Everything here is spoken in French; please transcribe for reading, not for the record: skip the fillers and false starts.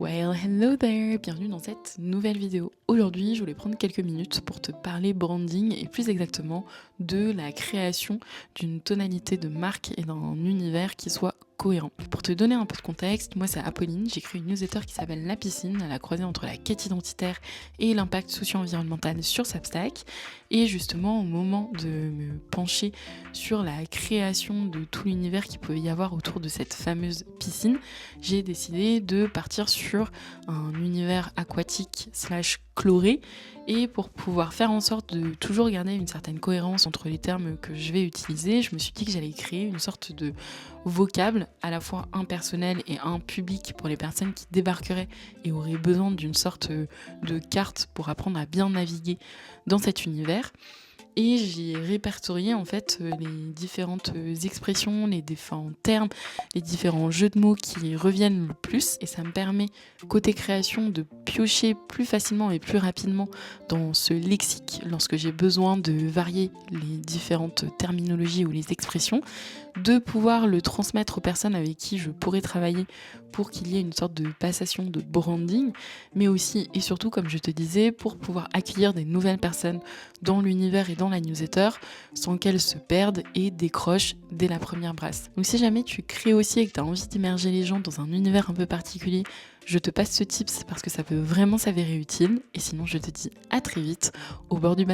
Well, hello there! Bienvenue dans cette nouvelle vidéo. Aujourd'hui, je voulais prendre quelques minutes pour te parler branding et plus exactement de la création d'une tonalité de marque et d'un univers qui soit cohérent. Pour te donner un peu de contexte, moi c'est Apolline, j'ai créé une newsletter qui s'appelle La Piscine, à la croisée entre la quête identitaire et l'impact socio-environnemental sur Substack. Et justement, au moment de me pencher sur la création de tout l'univers qu'il pouvait y avoir autour de cette fameuse piscine, j'ai décidé de partir sur un univers aquatique slash chloré et pour pouvoir faire en sorte de toujours garder une certaine cohérence entre les termes que je vais utiliser, je me suis dit que j'allais créer une sorte de vocable à la fois impersonnel et un public pour les personnes qui débarqueraient et auraient besoin d'une sorte de carte pour apprendre à bien naviguer dans cet univers. Et j'ai répertorié en fait les différentes expressions, les différents termes, les différents jeux de mots qui reviennent le plus. Et ça me permet, côté création, de piocher plus facilement et plus rapidement dans ce lexique lorsque j'ai besoin de varier les différentes terminologies ou les expressions, de pouvoir le transmettre aux personnes avec qui je pourrais travailler pour qu'il y ait une sorte de passation de branding, mais aussi et surtout, comme je te disais, pour pouvoir accueillir des nouvelles personnes dans l'univers et dans la newsletter sans qu'elles se perdent et décrochent dès la première brasse. Donc si jamais tu crées aussi et que tu as envie d'immerger les gens dans un univers un peu particulier, je te passe ce tips parce que ça peut vraiment s'avérer utile. Et sinon, je te dis à très vite au bord du bassin.